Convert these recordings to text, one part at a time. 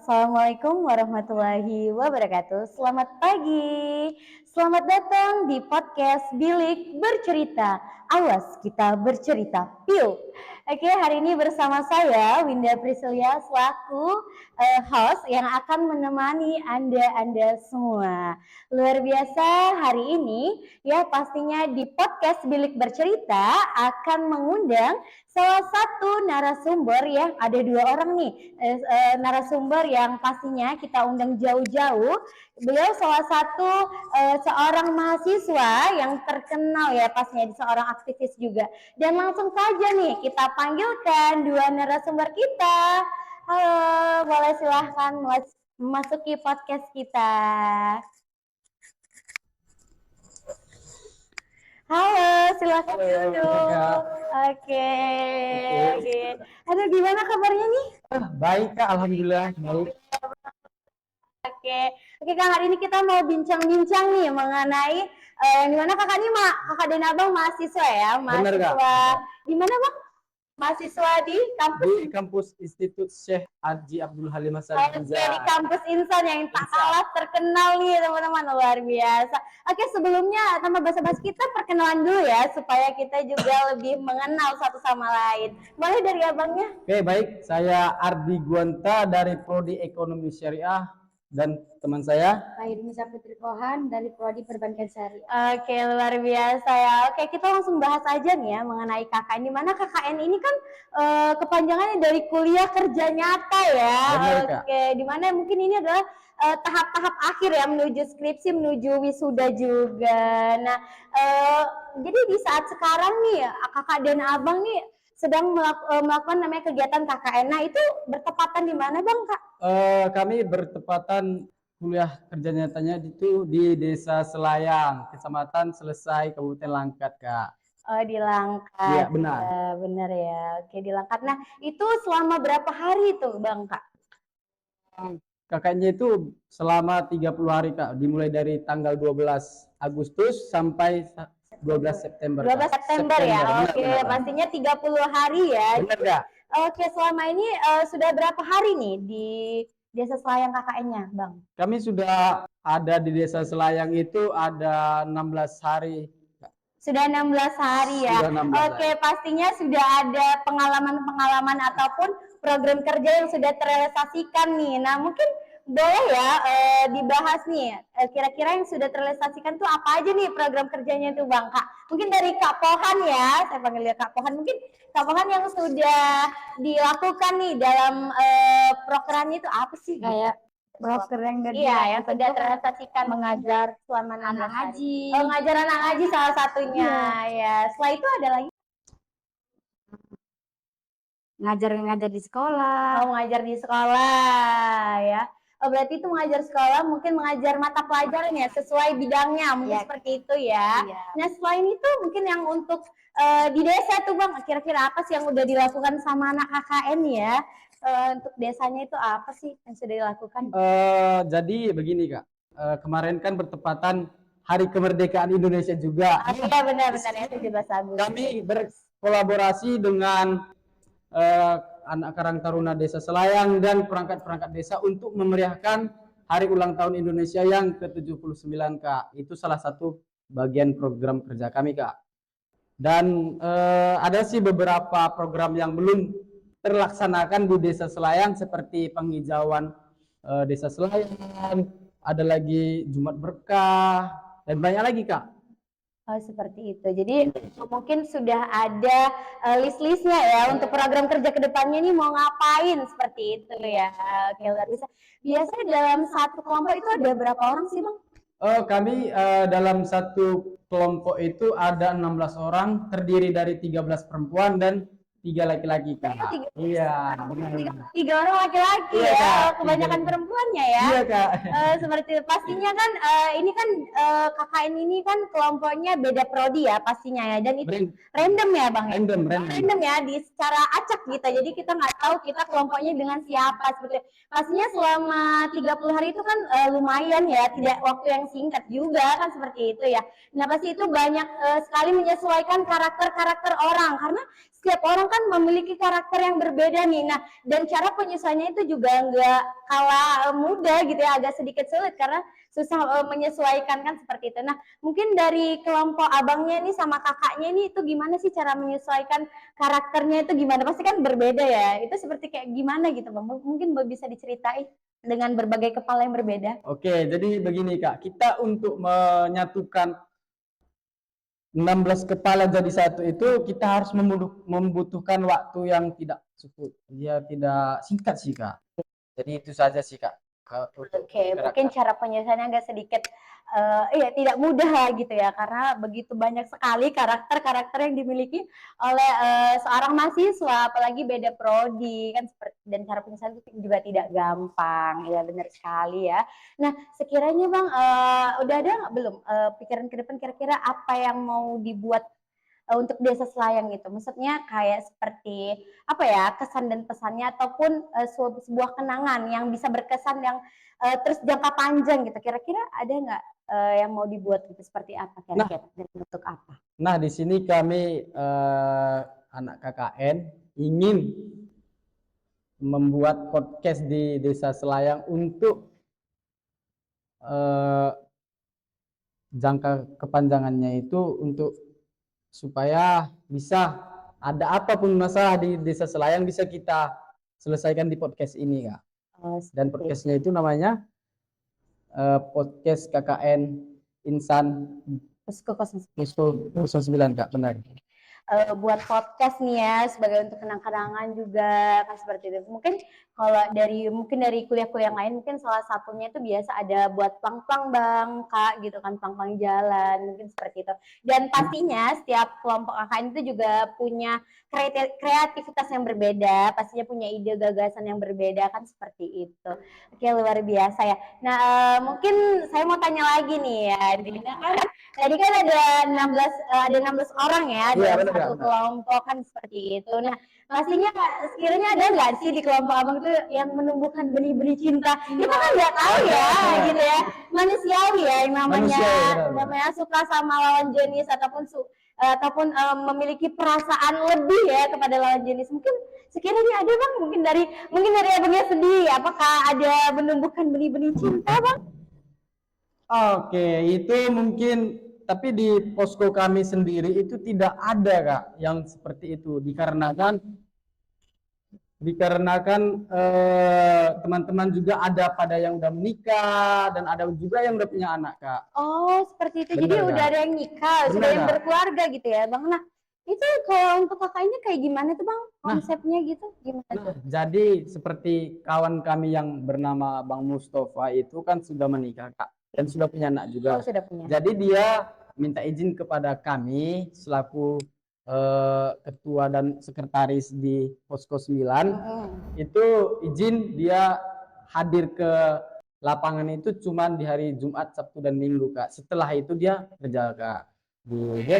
Assalamualaikum warahmatullahi wabarakatuh. Selamat pagi. Selamat datang di podcast Bilik Bercerita. Awas kita bercerita. Piu. Oke, hari ini bersama saya Winda Priscilia selaku host yang akan menemani Anda semua. Luar biasa hari ini ya, pastinya di podcast Bilik Bercerita akan mengundang salah satu narasumber ya, ada dua orang nih narasumber yang pastinya kita undang jauh-jauh. Beliau salah satu seorang mahasiswa yang terkenal ya, pastinya seorang aktivis juga. Dan langsung saja nih kita panggilkan dua narasumber kita. Halo, boleh silahkan memasuki podcast kita. Halo, silakan duduk. Oke. Aduh, gimana kabarnya nih? Baik Kak, alhamdulillah baik. Oke, Kak, hari ini kita mau bincang-bincang nih mengenai gimana Kakak nih, Kakak dan Abang mahasiswa ya, mahasiswa di mana Bang? Mahasiswa di kampus Institut Syekh Haji Abdul Halim Hasan. Di kampus Insan yang tak kalah terkenal nih teman-teman, luar biasa. Oke, sebelumnya tanpa basa-basi kita perkenalan dulu ya supaya kita juga lebih mengenal satu sama lain. Boleh dari abangnya? Oke, baik. Saya Ardi Guanta dari Prodi Ekonomi Syariah dan teman saya Nisa Putri Kohan dari Prodi Perbankan Syariah. Oke, luar biasa ya. Oke, kita langsung bahas aja nih ya mengenai KKN. Di mana KKN ini kan kepanjangannya dari kuliah kerja nyata ya. Benar, oke, di mana mungkin ini adalah tahap-tahap akhir ya menuju skripsi, menuju wisuda juga. Nah, jadi di saat sekarang nih kakak dan abang nih sedang melakukan namanya kegiatan KKN. Nah, itu bertepatan di mana Bang, Kak? Kami bertepatan kuliah kerja nyatanya itu di Desa Selayang, Kecamatan Selesai, Kabupaten Langkat, Kak. Oh, di Langkat. Iya, benar. Benar ya. Oke, di Langkat. Nah, itu selama berapa hari tuh, Bang, Kak? KKN-nya itu selama 30 hari, Kak. Dimulai dari tanggal 12 Agustus sampai 12 September. 12 September ya. Oke, benar. pastinya 30 hari ya. Benar, Kak. Oke, selama ini sudah berapa hari nih di Desa Selayang KKN-nya, Bang? Kami sudah ada di Desa Selayang itu ada 16 hari. Sudah 16 hari ya. Sudah 16 Oke, pastinya sudah ada pengalaman-pengalaman ataupun program kerja yang sudah terrealisasikan nih. Nah, mungkin boleh ya dibahas nih, kira-kira yang sudah terrealisasikan tuh apa aja nih program kerjanya tuh Bang, Kak? Mungkin dari Kak Pohan ya, saya panggil dia Kak Pohan. Mungkin Kak Pohan yang sudah dilakukan nih dalam programnya itu apa sih? Kayak broker yang dari yang sudah terrealisasikan mengajar selama anak ngaji. Oh, ngajar anak ngaji salah satunya ya. Setelah itu ada lagi ngajar di sekolah. oh, mengajar di sekolah ya. Oh, berarti itu mengajar sekolah, mungkin mengajar mata pelajaran ya sesuai bidangnya, mungkin seperti itu ya. Nah, selain itu mungkin yang untuk di desa tuh Bang, kira-kira apa sih yang udah dilakukan sama anak KKN ya? Untuk desanya itu apa sih yang sudah dilakukan? Jadi begini, Kak. Kemarin kan bertepatan Hari Kemerdekaan Indonesia juga. Iya, benar-benar ya, 17 Agustus. Kami berkolaborasi dengan anak Karang Taruna Desa Selayang dan perangkat-perangkat desa untuk memeriahkan Hari Ulang Tahun Indonesia yang ke-79, Kak. Itu salah satu bagian program kerja kami, Kak. Dan ada sih beberapa program yang belum terlaksanakan di Desa Selayang seperti penghijauan Desa Selayang, ada lagi Jumat Berkah, dan banyak lagi, Kak. Oh, seperti itu. Jadi mungkin sudah ada list-listnya ya untuk program kerja kedepannya ini mau ngapain seperti itu ya. Oke, luar biasa. Biasanya dalam satu kelompok itu ada berapa orang sih Bang? Kami dalam satu kelompok itu ada 16 orang, terdiri dari 13 perempuan dan 3 laki-laki, Kak. Iya, benar. 3 orang laki-laki Iya, ya, Kak. kebanyakan perempuannya ya. Iya, Kak. Seperti itu. Pastinya kan ini kan KKN ini kan kelompoknya beda prodi ya pastinya ya, dan itu random ya Bang ya? Random ya, di secara acak gitu, jadi kita nggak tahu kita kelompoknya dengan siapa seperti itu. Pastinya selama 30 hari itu kan lumayan ya, tidak waktu yang singkat juga kan seperti itu ya. Nah, pasti itu banyak sekali menyesuaikan karakter-karakter orang, karena setiap orang kan memiliki karakter yang berbeda nih. Nah, dan cara penyesuaiannya itu juga nggak kalah mudah gitu ya, agak sedikit sulit karena susah menyesuaikan kan seperti itu. Nah, mungkin dari kelompok abangnya nih sama kakaknya ini itu gimana sih cara menyesuaikan karakternya itu gimana? Pasti kan berbeda ya. Itu seperti kayak gimana gitu, Bang? Mungkin bisa diceritain dengan berbagai kepala yang berbeda. Oke, jadi begini Kak, kita untuk menyatukan 16 kepala jadi satu itu kita harus membutuhkan waktu yang tidak cukup. Dia tidak singkat sih Kak. Jadi itu saja sih Kak. Oke, mungkin cara penyelesaiannya agak sedikit ya tidak mudah lah gitu ya karena begitu banyak sekali karakter-karakter yang dimiliki oleh seorang mahasiswa, apalagi beda prodi kan seperti dan cara penyelesaian itu juga tidak gampang. Ya benar sekali ya. Nah, sekiranya Bang udah ada nggak belum pikiran ke depan kira-kira apa yang mau dibuat untuk desa Selayang gitu. Maksudnya kayak seperti apa ya, kesan dan pesannya ataupun sebuah kenangan yang bisa berkesan yang terus jangka panjang gitu. Kira-kira ada nggak yang mau dibuat gitu seperti apa kira-kira dan bentuk apa? Nah, di sini kami anak KKN ingin membuat podcast di Desa Selayang untuk jangka kepanjangannya itu untuk supaya bisa ada apapun masalah di Desa Selayang bisa kita selesaikan di podcast ini Kak. Dan podcastnya itu namanya podcast KKN Insan Posko 09 Kak, benar. Buat podcast nih ya sebagai untuk kenang-kenangan juga kan seperti itu. Mungkin kalau dari kuliah-kuliah yang lain mungkin salah satunya itu biasa ada buat plang-plang Bang Kak gitu kan, plang-plang jalan mungkin seperti itu. Dan pastinya setiap kelompok KKN itu juga punya kreativitas yang berbeda, pastinya punya ide gagasan yang berbeda kan seperti itu. Oke, luar biasa ya. Nah, mungkin saya mau tanya lagi nih ya. Tadi kan ada 16 orang ya dalam satu kelompok kan seperti itu. Nah, pastinya sekiranya ada nggak sih di kelompok abang itu yang menumbuhkan benih-benih cinta? Kita kan nggak tahu ya, gitu ya. Manusiawi ya yang namanya suka sama lawan jenis ataupun memiliki perasaan lebih ya kepada lawan jenis. Mungkin sekiranya ada Bang, mungkin dari abangnya sendiri, apakah ada menumbuhkan benih-benih cinta Bang? Oke, itu mungkin tapi di posko kami sendiri itu tidak ada Kak yang seperti itu dikarenakan teman-teman juga ada pada yang udah menikah dan ada juga yang udah punya anak Kak. Oh, seperti itu. Bener, jadi Kak. udah ada yang nikah, Bener, sudah yang Kak. berkeluarga gitu ya, Bang. Nah, itu kalau untuk kakaknya kayak gimana tuh, Bang? Konsepnya gitu gimana tuh? Jadi seperti kawan kami yang bernama Bang Mustafa itu kan sudah menikah Kak dan sudah punya anak juga. Oh, sudah punya. Jadi dia minta izin kepada kami selaku ketua dan sekretaris di Posko 9 itu izin dia hadir ke lapangan itu cuma di hari Jumat, Sabtu dan Minggu Kak. Setelah itu dia kerja Kak. Dia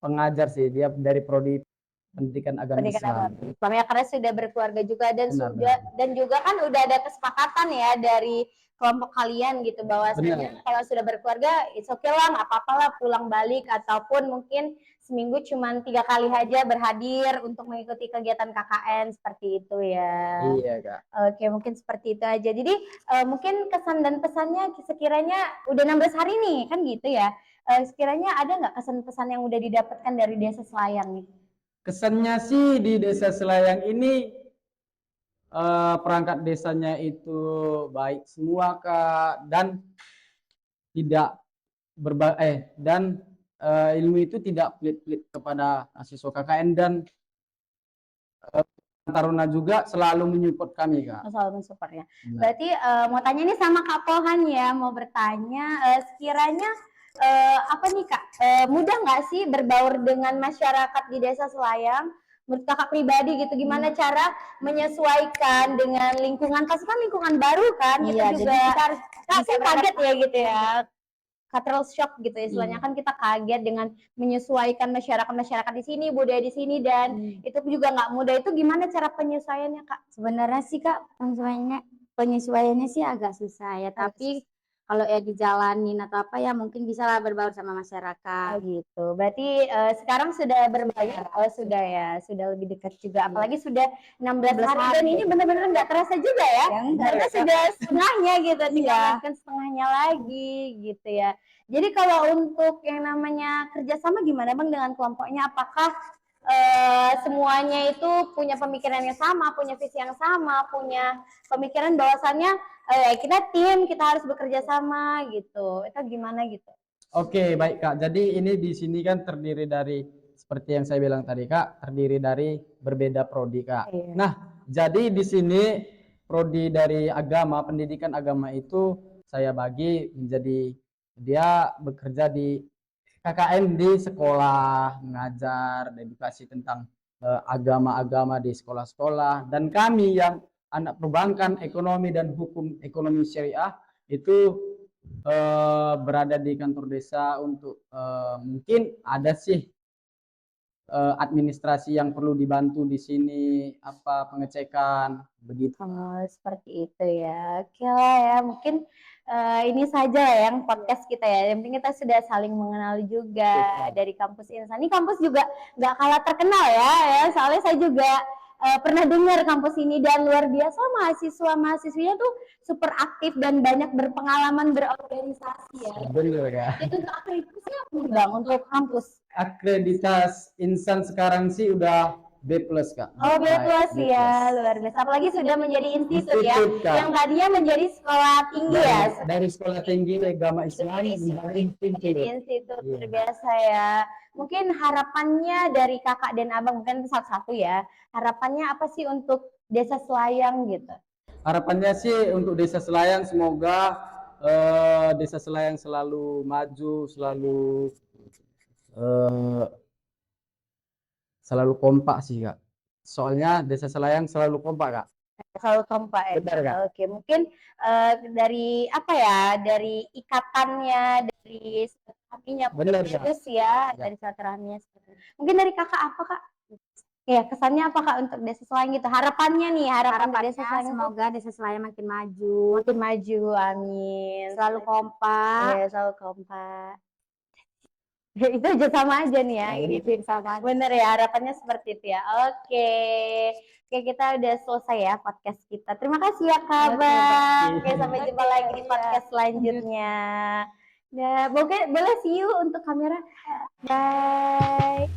pengajar sih, dia dari prodi pendidikan agama Islam. Ya, karena sudah berkeluarga juga dan Benar. dan juga kan udah ada kesepakatan ya dari kelompok kalian gitu bahwasanya kalau sudah berkeluarga it's okay lah, nggak apa-apa lah pulang balik ataupun mungkin seminggu cuma 3 kali aja berhadir untuk mengikuti kegiatan KKN seperti itu ya. Iya Kak. Oke, mungkin seperti itu aja. Jadi mungkin kesan dan pesannya sekiranya udah 16 hari nih kan gitu ya. Sekiranya ada nggak kesan pesan yang udah didapatkan dari Desa Selayang nih? Kesannya sih di Desa Selayang ini perangkat desanya itu baik semua Kak dan tidak ilmu itu tidak pelit-pelit kepada mahasiswa KKN dan Taruna juga selalu menyupport kami Kak. Selalu mensupport ya. Berarti mau tanya nih sama Kak Pohan ya, mau bertanya sekiranya apa nih Kak, mudah nggak sih berbaur dengan masyarakat di Desa Selayang? Menurut Kakak pribadi gitu, gimana cara menyesuaikan dengan lingkungan? Pasti kan lingkungan baru kan, kita juga kita kaget ya gitu ya. Cultural shock gitu ya, istilahnya kan kita kaget dengan menyesuaikan masyarakat di sini, budaya di sini dan itu juga nggak mudah. Itu gimana cara penyesuaiannya Kak? Sebenarnya sih Kak, penyesuaiannya sih agak susah ya, tapi kalau ya dijalanin atau apa ya mungkin bisa lah berbaur sama masyarakat. Gitu. Berarti sekarang sudah berbayar? Oh sudah ya, sudah lebih dekat juga. Apalagi sudah 16 hari dan ini benar-benar nggak terasa juga ya, karena sudah setengahnya gitu, tinggal melanjutkan setengahnya lagi gitu ya. Jadi kalau untuk yang namanya kerjasama gimana Bang dengan kelompoknya? Apakah semuanya itu punya pemikiran yang sama, punya visi yang sama, punya pemikiran bahwasannya kita tim, kita harus bekerja sama gitu. Itu gimana gitu? Oke, baik Kak. Jadi ini di sini kan terdiri dari seperti yang saya bilang tadi Kak, terdiri dari berbeda prodi Kak. Iya. Nah, jadi di sini prodi dari agama, pendidikan agama itu saya bagi menjadi dia bekerja di KKN di sekolah, mengajar edukasi tentang agama-agama di sekolah-sekolah, dan kami yang anak perbankan, ekonomi dan hukum ekonomi syariah itu berada di kantor desa untuk mungkin ada sih administrasi yang perlu dibantu di sini, apa pengecekan begitu. Oh, seperti itu ya. Oke lah ya, mungkin ini saja lah yang podcast kita ya. Yang penting kita sudah saling mengenal juga dari kampus Insan. Ini kampus juga nggak kalah terkenal ya. Soalnya saya juga pernah dengar kampus ini dan luar biasa mahasiswa-mahasiswinya tuh super aktif dan banyak berpengalaman berorganisasi ya. Bener Kak. Itu untuk akreditasi apa nih Bang untuk kampus? Akreditas Insan sekarang sih udah B+ Kak. Oh, B+ B+. ya, luar biasa. Apalagi sudah menjadi institut ya, Institut, Kak. yang tadinya menjadi sekolah tinggi ya. Dari sekolah tinggi agama Islam Menjadi institut. institut Iya. luar biasa ya. Mungkin harapannya dari kakak dan abang, mungkin satu-satu ya. Harapannya apa sih untuk Desa Selayang gitu? Harapannya sih untuk Desa Selayang semoga Desa Selayang selalu maju, selalu kompak sih Kak. Soalnya Desa Selayang selalu kompak Kak. Selalu kompak ya. Benar, Kak. Oke, mungkin dari apa ya? Dari ikatannya, dari silaturahminya, Benar, Kak. bagus ya, Ya. dari silaturahminya. Mungkin dari kakak apa kak? Ya, kesannya apa kak untuk Desa Selayang gitu? Harapannya nih, harapan untuk Desa Harapannya Selayang itu semoga Desa Selayang makin maju, makin maju, amin. selalu kompak. Iya, selalu kompak. Itu aja sama aja nih ya. Ini sama. Bener ya, harapannya seperti itu ya. Oke. Oke, kita udah selesai ya podcast kita. Terima kasih ya Kak Bang. Oke, sampai jumpa lagi di podcast selanjutnya. Ya, boleh see you untuk kamera. Bye.